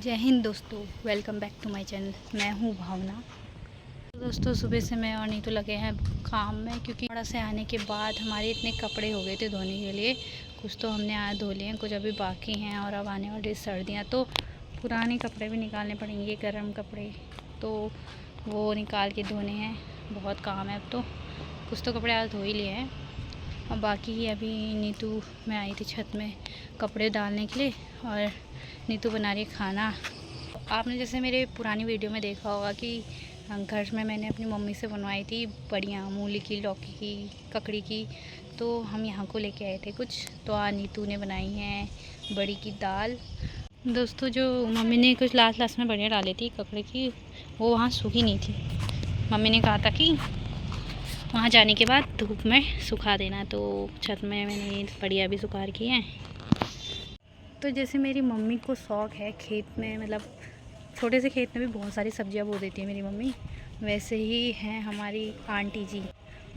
जय हिंद दोस्तों, welcome back to my channel. मैं हूँ भावना। तो दोस्तों सुबह से मैं और नीतू लगे हैं काम में, क्योंकि थोड़ा से आने के बाद हमारे इतने कपड़े हो गए थे धोने के लिए। कुछ तो हमने आज धो लिए हैं, कुछ अभी बाकी हैं और अब आने वाली सर्दियाँ तो पुराने कपड़े भी निकालने पड़ेंगे। गर्म कपड़े तो वो निकाल के धोने हैं, बहुत काम है अब तो। कुछ तो कपड़े आज धो ही लिए हैं और बाकी अभी नीतू मैं आई थी छत में कपड़े डालने के लिए और नीतू बना रही है खाना। आपने जैसे मेरे पुरानी वीडियो में देखा होगा कि घर में मैंने अपनी मम्मी से बनवाई थी बढ़िया मूली की, लौकी की, ककड़ी की, तो हम यहाँ को लेके आए थे कुछ। तो आज नीतू ने बनाई है बड़ी की दाल। दोस्तों जो मम्मी ने कुछ लास्ट में बढ़िया डाली थी ककड़ी की, वो वहाँ सूखी नहीं थी। मम्मी ने कहा था कि वहाँ जाने के बाद धूप में सुखा देना, तो छत में मैंने बढ़िया भी सुखा रखी है। तो जैसे मेरी मम्मी को शौक़ है खेत में, मतलब छोटे से खेत में भी बहुत सारी सब्जियां बो देती है मेरी मम्मी, वैसे ही हैं हमारी आंटी जी।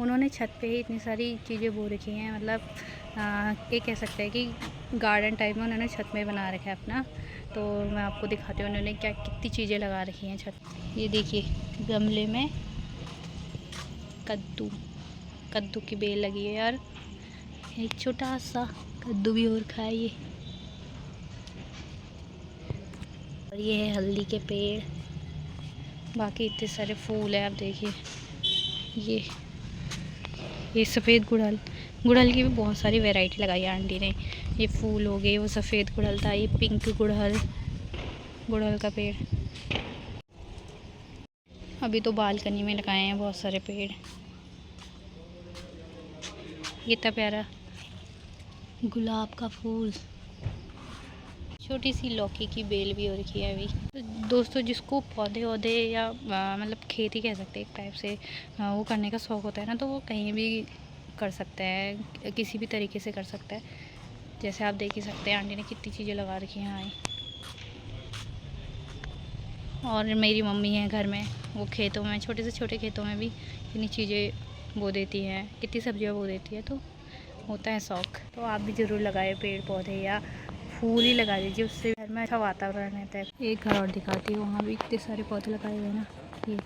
उन्होंने छत पे ही इतनी सारी चीज़ें बो रखी हैं, मतलब ये कह सकते हैं कि गार्डन टाइप में उन्होंने छत में बना रखा है अपना। तो मैं आपको दिखाती हूँ उन्होंने क्या कितनी चीज़ें लगा रखी हैं छत। ये देखिए गमले में कद्दू की बेल लगी है यार, एक छोटा सा कद्दू भी और खाइए। और ये है हल्दी के पेड़, बाकी इतने सारे फूल है। आप देखिए ये सफ़ेद गुड़हल की भी बहुत सारी वैरायटी लगाई है आंटी ने। ये फूल हो गए, वो सफ़ेद गुड़हल था, ये पिंक गुड़हल का पेड़। अभी तो बालकनी में लगाए हैं बहुत सारे पेड़। ये इतना प्यारा गुलाब का फूल, छोटी सी लौकी की बेल भी हो रखी है अभी। तो दोस्तों जिसको पौधे वौधे या मतलब खेती कह सकते हैं एक टाइप से, वो करने का शौक़ होता है ना, तो वो कहीं भी कर सकता है, किसी भी तरीके से कर सकता है। जैसे आप देख ही सकते हैं आंटी ने कितनी चीज़ें लगा रखी हैं यहाँ। और मेरी मम्मी है घर में, वो खेतों में, छोटे से छोटे खेतों में भी इतनी चीज़ें बो देती हैं, कितनी सब्जियाँ बो देती है। तो होता है शौक़। तो आप भी ज़रूर लगाए पेड़ पौधे या फूल ही लगा दीजिए, उससे घर में अच्छा वातावरण रहता है। एक घर और दिखाती हूँ, वहाँ भी इतने सारे पौधे लगाए हुए हैं ना। ये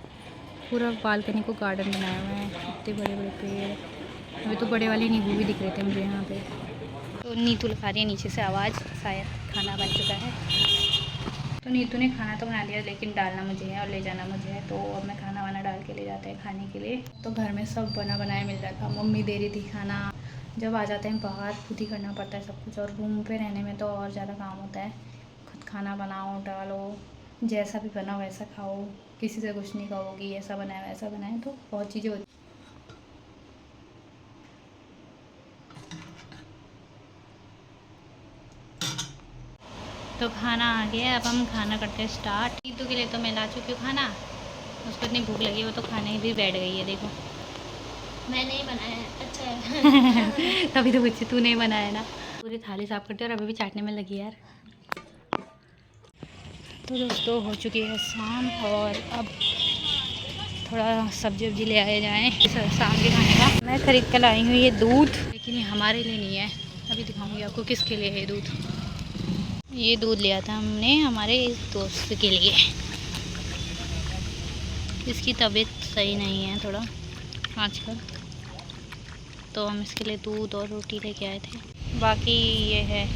पूरा बालकनी को गार्डन बनाया हुआ है, इतने बड़े बड़े पेड़। अभी तो बड़े वाले नींबू भी दिख रहे थे मुझे यहाँ पे। तो नीतू लगा रही है नीचे से आवाज़, शायद खाना बन चुका है। तो नीतू ने खाना तो बना लिया, लेकिन डालना मुझे है और ले जाना मुझे है। तो अब मैं खाना वाना डाल के ले जाते हैं खाने के लिए। तो घर में सब बना बनाया मिल रहा था, मम्मी दे रही थी खाना। जब आ जाते हैं बाहर खुद ही करना पड़ता है सब कुछ, और रूम पे रहने में तो और ज़्यादा काम होता है। खुद खाना बनाओ, डालो, जैसा भी बना वैसा खाओ, किसी से कुछ नहीं कहोगी ऐसा बनाए वैसा बनाए, तो बहुत चीज़ें होती। तो खाना आ गया, अब हम खाना करते हैं स्टार्ट। नीतू के लिए तो मैं ला चुकी हूँ खाना, उसको इतनी भूख लगी है, वो तो खाने भी बैठ गई है। देखो मैंने ही बनाया है, अच्छा है। तभी तो पूछी तू नहीं बनाया ना। पूरी थाली साफ करते और अभी भी चाटने में लगी यार। तो दोस्तों हो चुकी है शाम, और अब थोड़ा सब्जी वब्जी ले आए जाएँ शाम के खाने का। मैं ख़रीद कर लाई हूँ ये दूध, लेकिन ये हमारे लिए नहीं है। अभी दिखाऊंगी आपको किसके लिए है दूध। ये दूध लिया था हमने हमारे इस दोस्त के लिए, इसकी तबीयत सही नहीं है थोड़ा आजकल, तो हम इसके लिए दूध और रोटी लेके आए थे। बाकी ये है,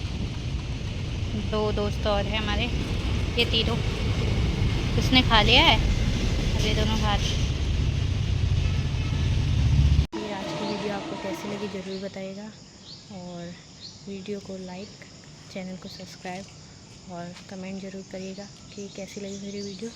दो दोस्त और हैं हमारे, ये तीनों, उसने खा लिया है, अब ये दोनों खा रहे। ये आज की वीडियो आपको कैसी लगी ज़रूर बताइएगा, और वीडियो को लाइक, चैनल को सब्सक्राइब और कमेंट ज़रूर करिएगा कि कैसी लगी मेरी वीडियो।